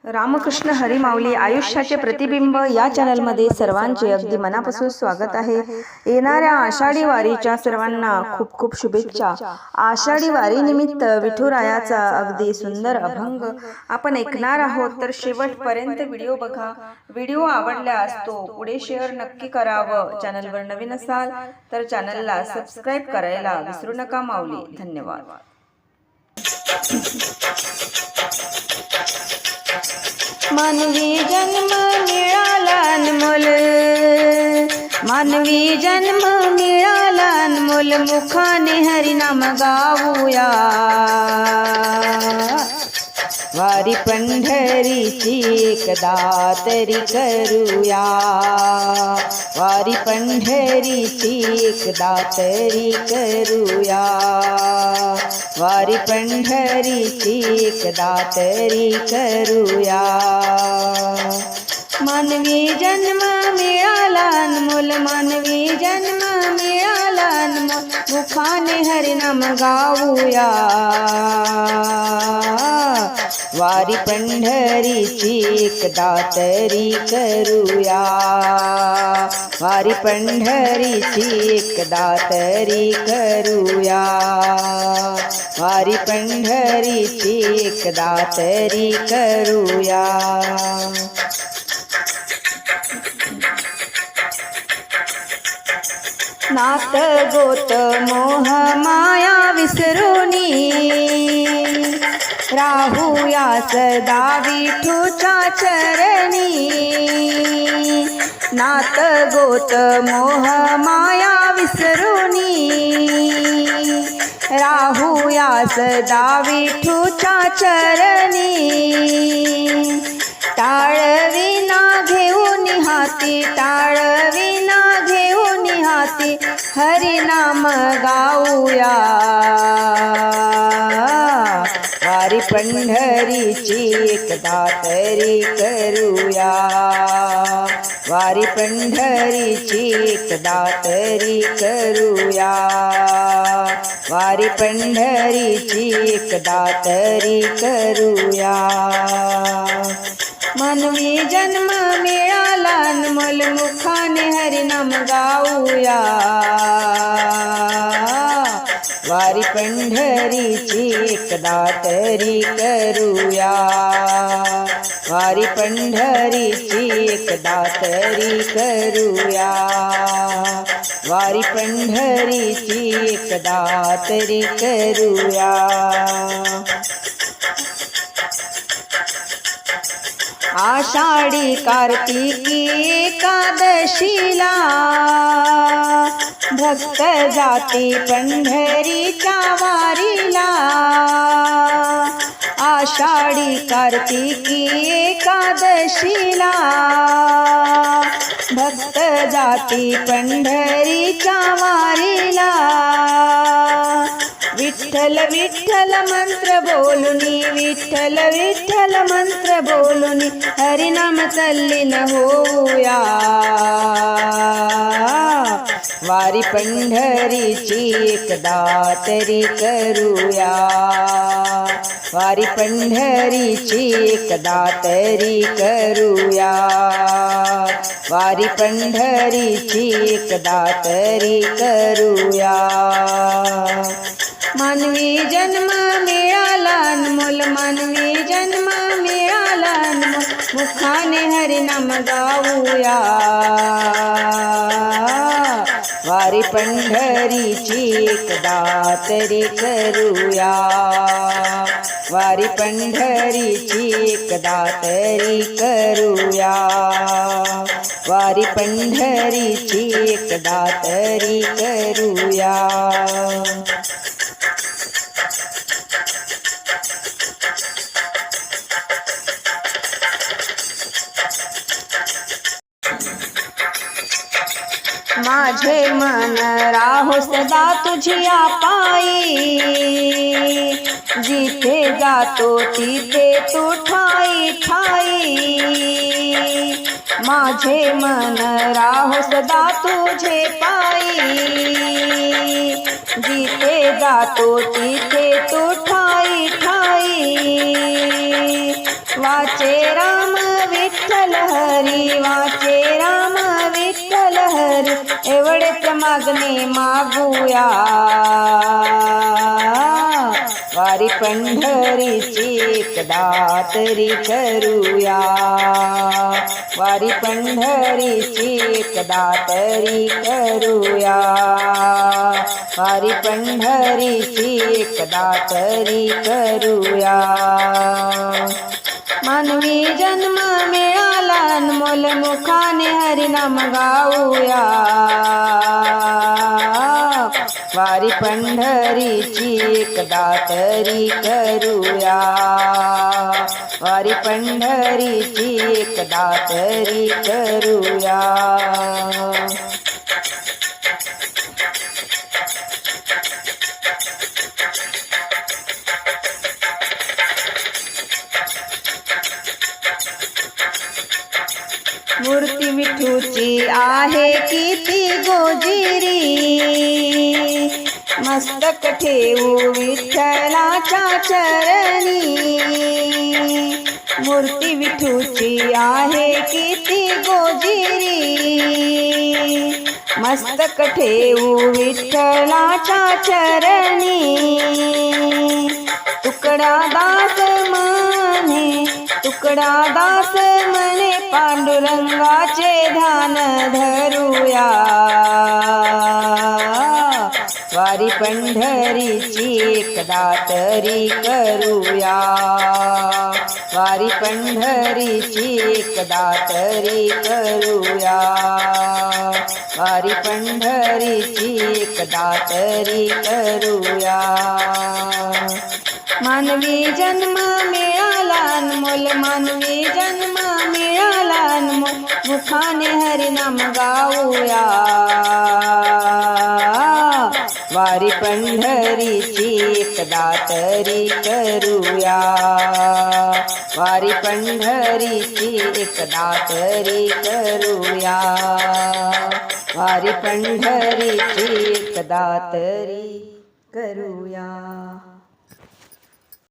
रामकृष्ण हरी माऊली आयुष्याचे प्रतिबिंब या चॅनलमध्ये सर्वांचे अगदी मनापासून स्वागत आहे। येणाऱ्या आषाढी वारीच्या सर्वांना खूप खूप शुभेच्छा। आषाढी वारी निमित्त विठुरायाचा अगदी सुंदर अभंग आपण ऐकणार आहोत, तर शेवटपर्यंत व्हिडिओ बघा। व्हिडिओ आवडल्यास तो पुढे शेअर नक्की करावं। चॅनलवर नवीन असाल तर चॅनलला सबस्क्राईब करायला विसरू नका माऊली। धन्यवाद। मानवी जन्म मिळाला अनमोल, मानवी जन्म मिळाला अनमोल, मुखाने हरिनाम गाऊया। वारी पंढरीची एकदा तरी करूया, वारी पंढरीची एकदा तरी करूया, वारी पंढरीची एकदा तरी करूया। मानवी जन्म मिळाला अनमोल, मानवी जन्म मिळाला अनमोल, मुखाने हरिनाम गाऊया। वारी पंढरीची एकदा तरी करूया, वारी पंढरीची एकदा तरी करूया, वारी पंढरीची एकदा तरी करूया। नात गोत मोह माया विसरूनी, राहूया सदा विठूच्या चरणी। नात गोत मोह माया विसरूनी, राहूया सदा विठूच्या चरणी। टाळविना घेऊन हाती, टाळविना घेऊन हाती, हरिनाम गाऊया। वारी पंढरीची एकदा तरी करूया, वारी पंढरीची एकदा तरी करूया, वारी पंढरीची एकदा तरी करूया। मानवी जन्म मिळाला अनमोल, मुखाने हरिनाम गाऊया। वारी पंढरीची एकदा तरी करूया, वारी पंढरीची एकदा तरी करूया, वारी पंढरीची एकदा तरी करूया। आषाढी कार्तिकी एकादशीला, भक्त जाती पंढरीच्या वारीला। आषाढी कार्तिकी एकादशीला, भक्त जाती पंढरीच्या वारीला। विठ्ठल विठ्ठल मंत्र बोलुनी, विठ्ठल विठ्ठल मंत्र बोलुनी, हरिनाम तल्लीन होऊया। वारी पंढरीची एकदा तरी करूया, वारी पंढरीची एकदा तरी करूया, वारी पंढरीची एकदा तरी करूया। मानवी जन्म मिळाला अनमोल, मानवी जन्म मिळाला अनमोल, मुखाने हरिनाम गाऊया। वारी पंढरीची एकदा तरी करूया, वारी पंढरीची एकदा तरी करूया, वारी पंढरीची एकदा तरी करूया। माझे मन राहो सदा तुझिया पायी, जिथे जातो तिथे तू ठाई ठाई। माझे मन राहो सदा तुझे पायी, जिथे जातो तिथे तू ठाई ठाई। वाचे राम विठ्ठल हरी, वाचे राम विठ्ठल हरी, एवढेच मागणे मागूया, वारी पंढरीची एकदा तरी करूया, वारी पंढरीची एकदा तरी करूया, वारी पंढरीची एकदा तरी करूया. मानवी जन्म मिळाला अनमोल, मुखाने हरिनाम गाऊया, वारी पंढरीची एकदा तरी करूया, वारी पंढरीची एकदा तरी करूया. मूर्ती विठूची आहे किती गोजिरी, मस्तक ठेवू विठ्ठलाच्या चरणी, मूर्ती विठूची आहे किती गोजिरी, मस्तक ठेवू विठ्ठलाच्या चरणी, तुकडा दास म्हणे, तुकडा दास म्हणे, पांडुरंगाचे ध्यान धरूया, वारी पंढरीची एकदा तरी करूया, वारी पंढरीची एकदा तरी करूया, वारी पंढरीची एकदा तरी करूया. मानवी जन्म मिळाला अनमोल, मानवी जन्म मिळाला अनमोल, मुखाने हरिनाम गाऊया, वारी पंढरीची एकदा तरी करूया, वारी पंढरीची एकदा तरी करूया, वारी पंढरीची एकदा तरी करूया.